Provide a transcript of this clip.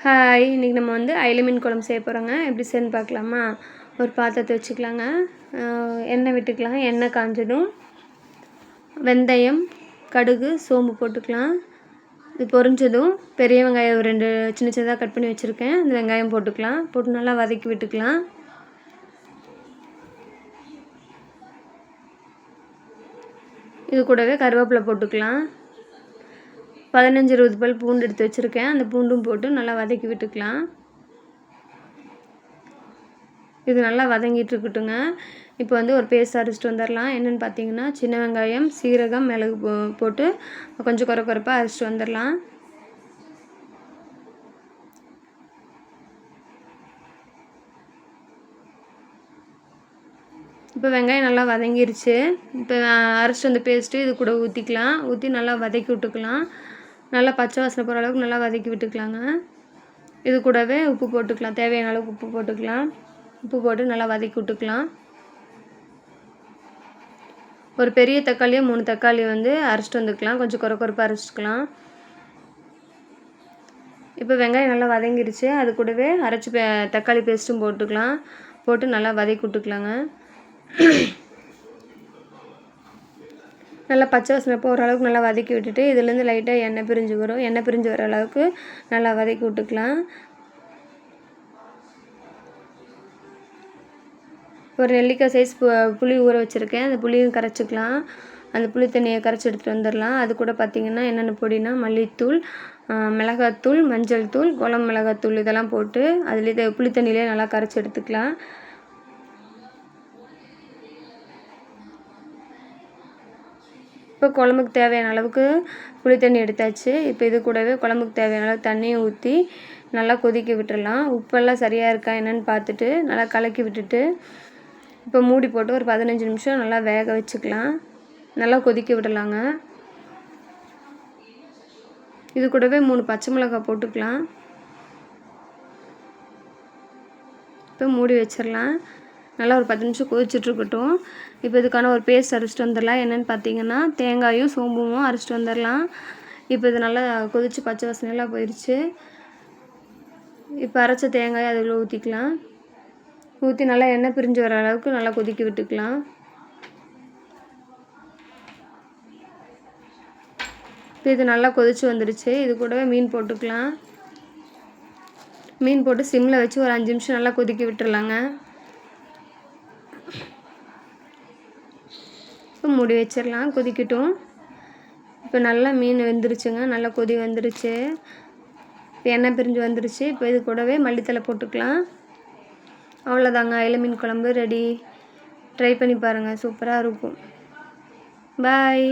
Hi, இன்றைக்கி நம்ம அயிலை மீன் குழம்பு செய்ய போகிறோங்க. எப்படி செய்யணும்னு பார்க்கலாமா? ஒரு பாத்திரத்தை வச்சுக்கலாங்க. எண்ணெய் விட்டுக்கலாம். எண்ணெய் காஞ்சதும் வெந்தயம், கடுகு, சோம்பு போட்டுக்கலாம். இது பொரிஞ்சதும் பெரிய வெங்காயம் 2 சின்ன சின்னதாக கட் பண்ணி வச்சுருக்கேன். அந்த வெங்காயம் போட்டுக்கலாம். போட்டு நல்லா வதக்கி விட்டுக்கலாம். இது கூடவே கருவேப்பிலை போட்டுக்கலாம். 15-20 பல் பூண்டு எடுத்து வச்சுருக்கேன். அந்த பூண்டும் போட்டு நல்லா வதக்கி விட்டுக்கலாம். இது நல்லா வதங்கிட்டு இருக்கட்டுங்க. இப்போ ஒரு பேஸ்ட் அரைச்சிட்டு வந்துடலாம். என்னென்னு பார்த்தீங்கன்னா, சின்ன வெங்காயம், சீரகம், மிளகு போட்டு கொஞ்சம் கொரப்பாக அரைச்சிட்டு வந்துடலாம். இப்போ வெங்காயம் நல்லா வதங்கிருச்சு. இப்போ அரைச்சிட்டு வந்த பேஸ்ட்டு இது கூட ஊற்றிக்கலாம். ஊற்றி நல்லா வதக்கி விட்டுக்கலாம். நல்லா பச்சை வாசனை போகிற அளவுக்கு நல்லா வதக்கி விட்டுக்கலாங்க. இது கூடவே உப்பு போட்டுக்கலாம். தேவையான அளவுக்கு உப்பு போட்டுக்கலாம். உப்பு போட்டு நல்லா வதக்கி விட்டுக்கலாம். ஒரு பெரிய தக்காளியை 3 தக்காளி அரைச்சிட்டு வந்துக்கலாம். கொஞ்சம் கொரப்பாக அரைச்சிக்கலாம். இப்போ வெங்காயம் நல்லா வதங்கிருச்சு. அது கூடவே அரைச்சி தக்காளி பேஸ்ட்டும் போட்டுக்கலாம். போட்டு நல்லா வதக்கி விட்டுக்கலாங்க. நல்லா பச்சை வாசனை போகிற அளவுக்கு நல்லா வதக்கி விட்டுட்டு இதுலேருந்து லைட்டாக எண்ணெய் பிரிஞ்சு வரும். எண்ணெய் பிரிஞ்சு வர அளவுக்கு நல்லா வதக்கி விட்டுக்கலாம். ஒரு நெல்லிக்காய் சைஸ் புளி ஊற வச்சுருக்கேன். அந்த புளியும் கரைச்சிக்கலாம். அந்த புளி தண்ணியை கரைச்சி எடுத்துகிட்டு வந்துடலாம். அது கூட பார்த்திங்கன்னா என்னென்ன பொடினா மல்லித்தூள், மிளகாத்தூள், மஞ்சள் தூள், குழம்பு மிளகாத்தூள் இதெல்லாம் போட்டு அதுலேயே புளி தண்ணியிலே நல்லா கரைச்சி எடுத்துக்கலாம். இப்போ குழம்புக்கு தேவையான அளவுக்கு புளி தண்ணி எடுத்தாச்சு. இப்போ இது கூடவே குழம்புக்கு தேவையான அளவுக்கு தண்ணியை ஊற்றி நல்லா கொதிக்க விட்டுடலாம். உப்பெல்லாம் சரியாக இருக்கா என்னென்னு பார்த்துட்டு நல்லா கலக்கி விட்டுட்டு இப்போ மூடி போட்டு ஒரு 15 நிமிஷம் நல்லா வேக வச்சுக்கலாம். நல்லா கொதிக்க விடலாங்க. இது கூடவே 3 பச்சை மிளகாய் போட்டுக்கலாம். இப்போ மூடி வச்சிடலாம். நல்லா ஒரு 10 நிமிஷம் கொதிச்சுட்ருக்கட்டும். இப்போ இதுக்கான ஒரு பேஸ்ட் அரைச்சிட்டு வந்துடலாம். என்னென்னு பார்த்தீங்கன்னா, தேங்காயும் சோம்பும் அரைச்சிட்டு வந்துடலாம். இப்போ இது நல்லா கொதித்து பச்சை வாசனையெல்லாம் போயிடுச்சு. இப்போ அரைச்ச தேங்காயை அதில் ஊற்றிக்கலாம். ஊற்றி நல்லா எண்ணெய் பிரிஞ்சு வர அளவுக்கு நல்லா கொதிக்க விட்டுக்கலாம். இப்போ இது நல்லா கொதித்து வந்துடுச்சு. இது கூடவே மீன் போட்டுக்கலாம். மீன் போட்டு சிம்மில் வச்சு ஒரு 5 நிமிஷம் நல்லா கொதிக்க விட்டுறலாங்க. இப்போ மூடி வச்சிடலாம். கொதிக்கட்டும். இப்போ நல்லா மீன் வெந்துருச்சுங்க. நல்லா கொதி வந்துருச்சு. இப்போ எண்ணெய் பிரிஞ்சு வந்துருச்சு. இப்போ இது கூடவே மல்லித்தலை போட்டுக்கலாம். அவ்வளோதாங்க, அயிலை மீன் குழம்பு ரெடி. ட்ரை பண்ணி பாருங்கள், சூப்பராக இருக்கும். பாய்.